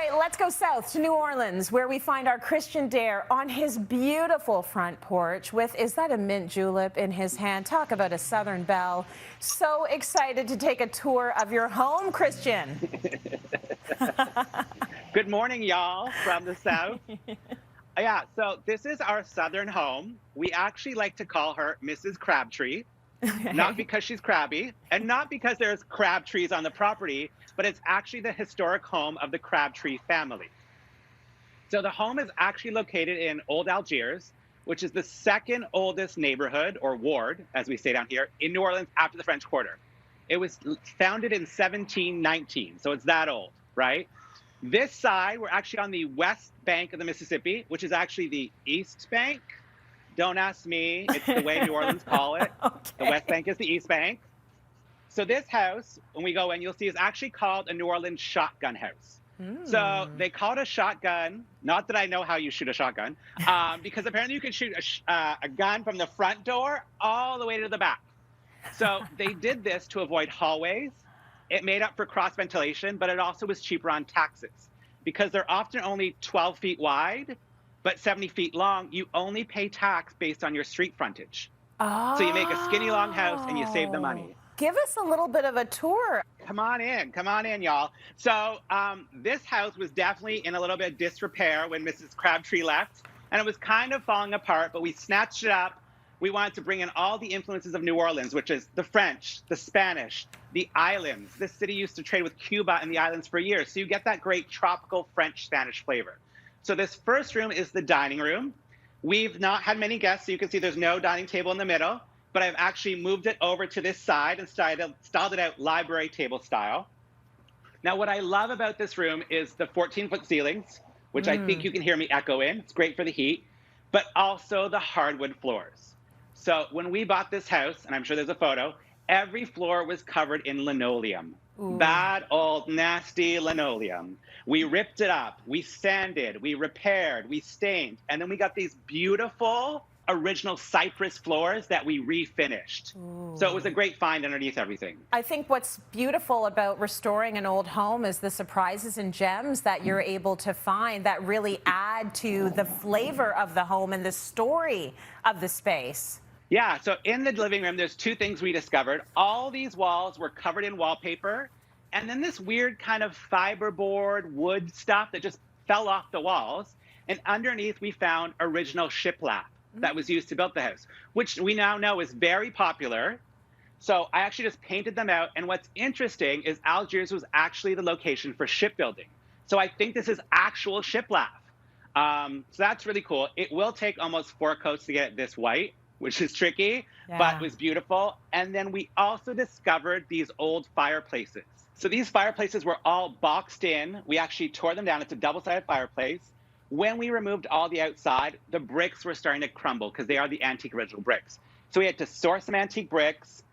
right, let's go south to New Orleans, where we find our Christian Dare on his beautiful front porch with, is that a mint julep in his hand? Talk about a Southern belle. So excited to take a tour of your home, Christian. Good morning, y'all, from the south. Yeah, so this is our southern home. We actually like to call her Mrs. Crabtree, not because she's crabby, and not because there's crab trees on the property, but it's actually the historic home of the Crabtree family. So the home is actually located in Old Algiers, which is the second oldest neighborhood, or ward, as we say down here, in New Orleans after the French Quarter. It was founded in 1719, so it's that old, right? This side, we're actually on the west bank of the Mississippi, which is actually the east bank. Don't ask me. It's the way New Orleans call it. Okay. The west bank is the east bank. So this house, when we go in, you'll see is actually called a New Orleans shotgun house. So they call it a shotgun. Not that I know how you shoot a shotgun, because apparently you can shoot a gun from the front door all the way to the back. So they did this to avoid hallways. It made up for cross ventilation, but it also was cheaper on taxes because they're often only 12 feet wide, but 70 feet long. You only pay tax based on your street frontage. Oh. So you make a skinny long house and you save the money. Give us a little bit of a tour. Come on in, y'all. So this house was definitely in a little bit of disrepair when Mrs. Crabtree left, and it was kind of falling apart, but we snatched it up. We wanted to bring in all the influences of New Orleans, which is the French, the Spanish, the islands. This city used to trade with Cuba and the islands for years, so you get that great tropical French-Spanish flavor. So this first room is the dining room. We've not had many guests, so you can see there's no dining table in the middle, but I've actually moved it over to this side and styled it out library table style. Now, what I love about this room is the 14-foot ceilings, which I think you can hear me echo in. It's great for the heat, but also the hardwood floors. So when we bought this house, and I'm sure there's a photo, every floor was covered in linoleum. Ooh. Bad, old, nasty linoleum. We ripped it up, we sanded, we repaired, we stained, and then we got these beautiful original cypress floors that we refinished. Ooh. So it was a great find underneath everything. I think what's beautiful about restoring an old home is the surprises and gems that you're able to find that really add to the flavor of the home and the story of the space. Yeah, so in the living room, there's two things we discovered. All these walls were covered in wallpaper, and then this weird kind of fiberboard wood stuff that just fell off the walls. And underneath, we found original shiplap that was used to build the house, which we now know is very popular. So I actually just painted them out. And what's interesting is Algiers was actually the location for shipbuilding. So I think this is actual shiplap. So that's really cool. It will take almost 4 coats to get it this white, which is tricky, but it was beautiful. And then we also discovered these old fireplaces. So these fireplaces were all boxed in. We actually tore them down. It's a double-sided fireplace. When we removed all the outside, the bricks were starting to crumble because they are the antique original bricks. So we had to source some antique bricks.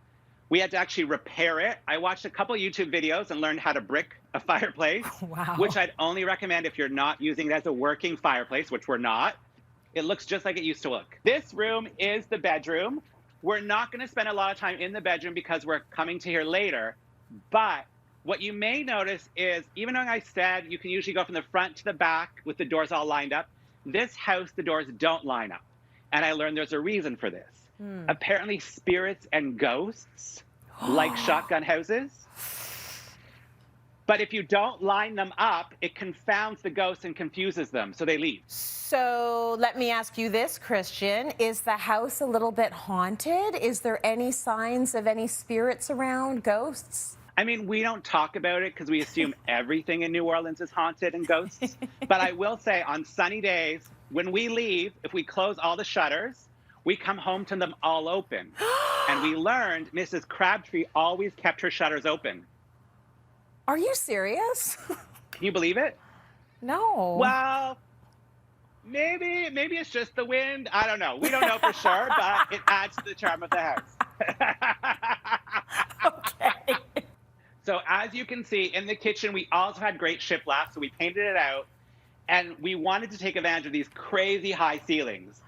We had to actually repair it. I watched a couple YouTube videos and learned how to brick a fireplace, which I'd only recommend if you're not using it as a working fireplace, which we're not. It looks just like it used to look. This room is the bedroom. We're not going to spend a lot of time in the bedroom because we're coming to here later. But what you may notice is, even though I said you can usually go from the front to the back with the doors all lined up, this house, the doors don't line up. And I learned there's a reason for this. Apparently spirits and ghosts like shotgun houses. But if you don't line them up, it confounds the ghosts and confuses them, so they leave. So let me ask you this, Christian. Is the house a little bit haunted? Is there any signs of any spirits around, ghosts? I mean, we don't talk about it because we assume everything in New Orleans is haunted and ghosts. But I will say on sunny days, when we leave, if we close all the shutters, we come home to them all open. And we learned Mrs. Crabtree always kept her shutters open. Are you serious? Can you believe it? No. Well, maybe it's just the wind. I don't know. We don't know for sure, but it adds to the charm of the house. Okay. So as you can see, in the kitchen, we also had great shiplap, so we painted it out. And we wanted to take advantage of these crazy high ceilings.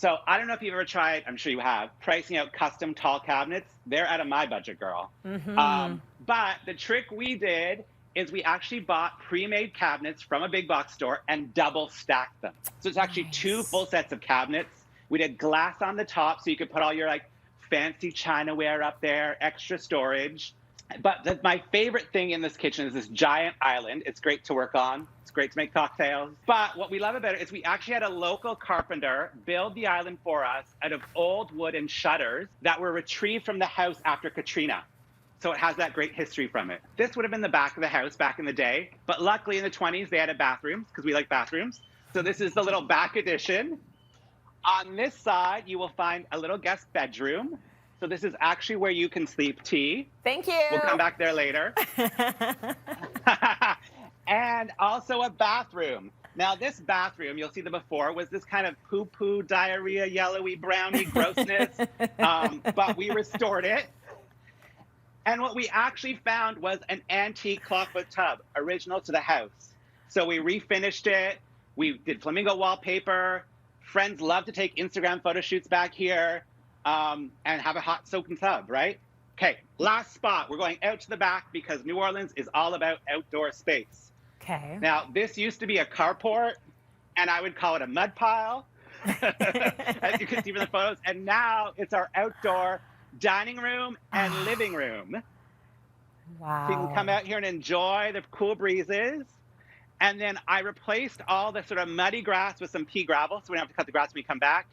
So I don't know if you've ever tried, I'm sure you have, pricing out custom tall cabinets. They're out of my budget, girl. But the trick we did is we actually bought pre-made cabinets from a big box store and double stacked them. So it's actually two full sets of cabinets. We did glass on the top so you could put all your like fancy chinaware up there, extra storage. But my favorite thing in this kitchen is this giant island. It's great to work on. It's great to make cocktails. But what we love about it is we actually had a local carpenter build the island for us out of old wood and shutters that were retrieved from the house after Katrina. So it has that great history from it. This would have been the back of the house back in the day. But luckily in the 20s, they added bathrooms because we like bathrooms. So this is the little back addition. On this side, you will find a little guest bedroom. So this is actually where you can sleep, T. Thank you. We'll come back there later. And also a bathroom. Now this bathroom, you'll see the before, was this kind of poo-poo, diarrhea, yellowy, browny grossness. But we restored it. And what we actually found was an antique clawfoot tub, original to the house. So we refinished it. We did flamingo wallpaper. Friends love to take Instagram photo shoots back here. And have a hot soaking tub, right? Okay, last spot. We're going out to the back because New Orleans is all about outdoor space. Okay. Now, this used to be a carport, and I would call it a mud pile, as you can see from the photos. And now it's our outdoor dining room and living room. Wow. So you can come out here and enjoy the cool breezes. And then I replaced all the sort of muddy grass with some pea gravel, so we don't have to cut the grass when we come back.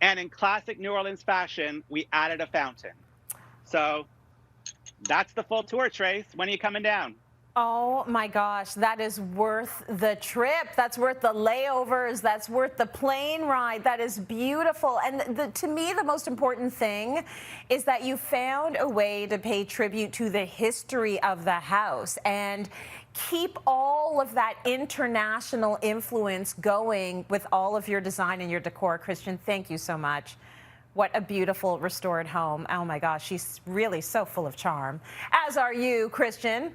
And in classic New Orleans fashion, we added a fountain. So that's the full tour, Trace. When are you coming down? Oh my gosh, that is worth the trip. That's worth the layovers. That's worth the plane ride. That is beautiful. And to me, the most important thing is that you found a way to pay tribute to the history of the house and keep all of that international influence going with all of your design and your decor. Christian, thank you so much. What a beautiful restored home. Oh my gosh, she's really so full of charm. As are you, Christian.